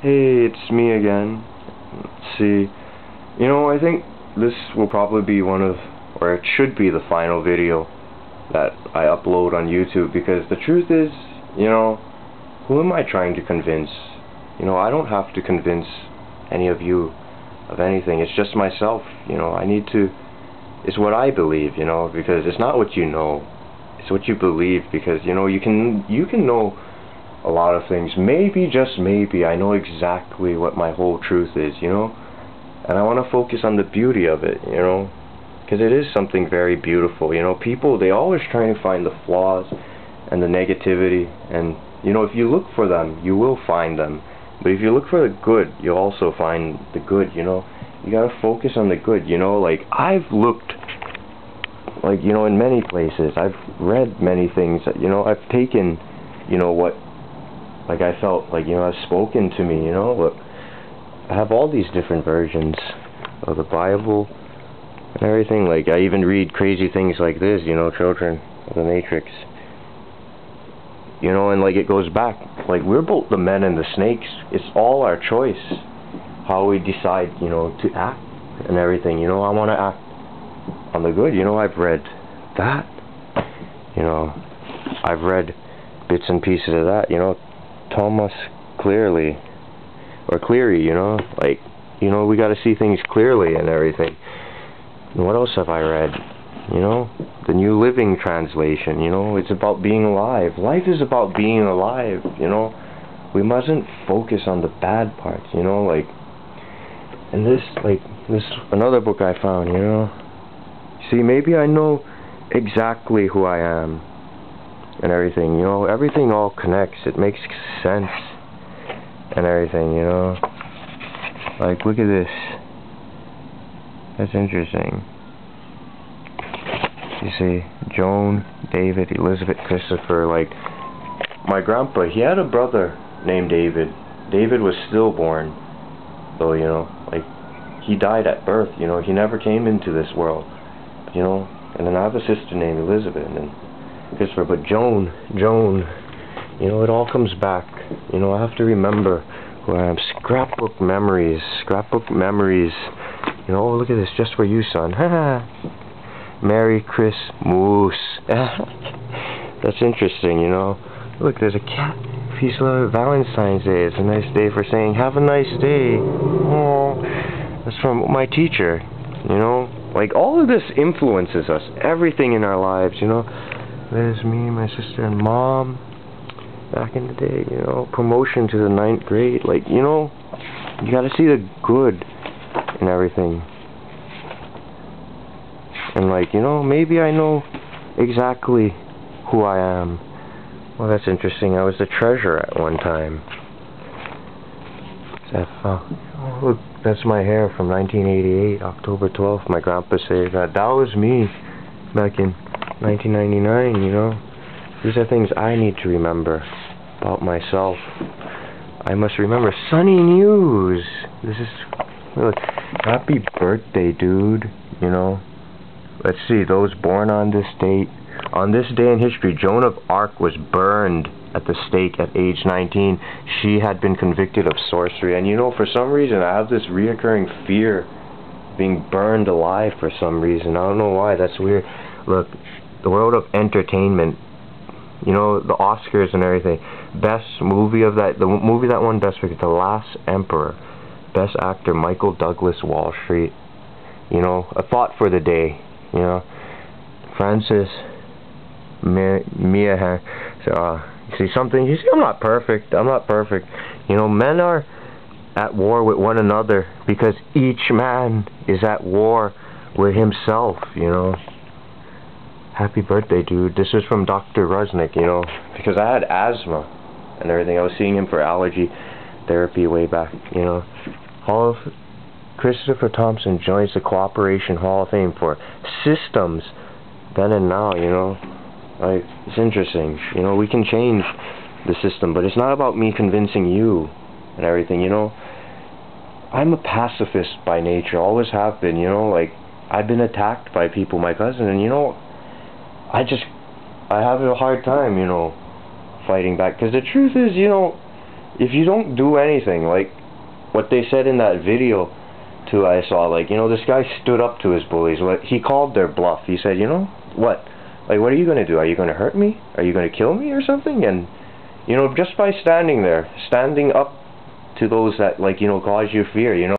Hey, it's me again. Let's see. I think this will probably be or it should be the final video that I upload on YouTube, because the truth is, who am I trying to convince? I don't have to convince any of you of anything. It's just myself. It's what I believe, because it's not what you know. It's what you believe, because, you can know a lot of things. Maybe, just maybe, I know exactly what my whole truth is, and I want to focus on the beauty of it, because it is something very beautiful. People, they always trying to find the flaws and the negativity, and, if you look for them, you will find them. But if you look for the good, you'll also find the good, You gotta focus on the good, like, I've looked, like, in many places. I've read many things, I've taken, what, like, I felt like, has spoken to me, look, I have all these different versions of the Bible and everything. Like, I even read crazy things like this, Children of the Matrix. And like, it goes back, like, we're both the men and the snakes. It's all our choice how we decide, to act and everything. I want to act on the good. I've read that. I've read bits and pieces of that, Thomas Cleary, like, we got to see things clearly and everything. And what else have I read? The New Living Translation, it's about being alive. Life is about being alive, we mustn't focus on the bad parts, like, and this another book I found, see, maybe I know exactly who I am and everything, everything all connects, it makes sense and everything, like, look at this, that's interesting. You see, Joan, David, Elizabeth, Christopher, like, my grandpa, he had a brother named David. David was stillborn, though, like, he died at birth, he never came into this world, and then I have a sister named Elizabeth, and then Christopher, but Joan, it all comes back, I have to remember who I am. Scrapbook memories, look at this, just for you, son, Merry Christmas. That's interesting, look, there's a cat, peace, love, Valentine's Day, it's a nice day for saying, have a nice day. Oh, that's from my teacher, like, all of this influences us, everything in our lives, There's me, my sister, and mom, back in the day, promotion to the 9th grade, like, you gotta see the good in everything. And, like, maybe I know exactly who I am. Well, that's interesting. I was the treasurer at one time. Oh, look, that's my hair from 1988, October 12th. My grandpa said that was me back in 1999, These are things I need to remember about myself. I must remember. Sunny News. This is, look, happy birthday, dude, Let's see, those born on this date. On this day in history, Joan of Arc was burned at the stake at age 19. She had been convicted of sorcery. And for some reason, I have this reoccurring fear of being burned alive for some reason. I don't know why, that's weird. Look, the world of entertainment, the Oscars and everything. Best movie of that, the movie that won Best Picture, The Last Emperor. Best actor, Michael Douglas, Wall Street. A thought for the day. Francis Mia. See something? You see, I'm not perfect. Men are at war with one another because each man is at war with himself. Happy birthday, dude. This is from Dr. Rusnick. Because I had asthma and everything. I was seeing him for allergy therapy way back. Christopher Thompson joins the Cooperation Hall of Fame for systems then and now, like, it's interesting, we can change the system, but it's not about me convincing you and everything, I'm a pacifist by nature, always have been, like, I've been attacked by people, my cousin, and I have a hard time, fighting back, because the truth is, if you don't do anything, like what they said in that video too, I saw, like, you know, this guy stood up to his bullies. Like, he called their bluff. He said, you know, what? Like, what are you going to do? Are you going to hurt me? Are you going to kill me or something? And, you know, just by standing there, standing up to those that, like, you know, cause you fear, you know,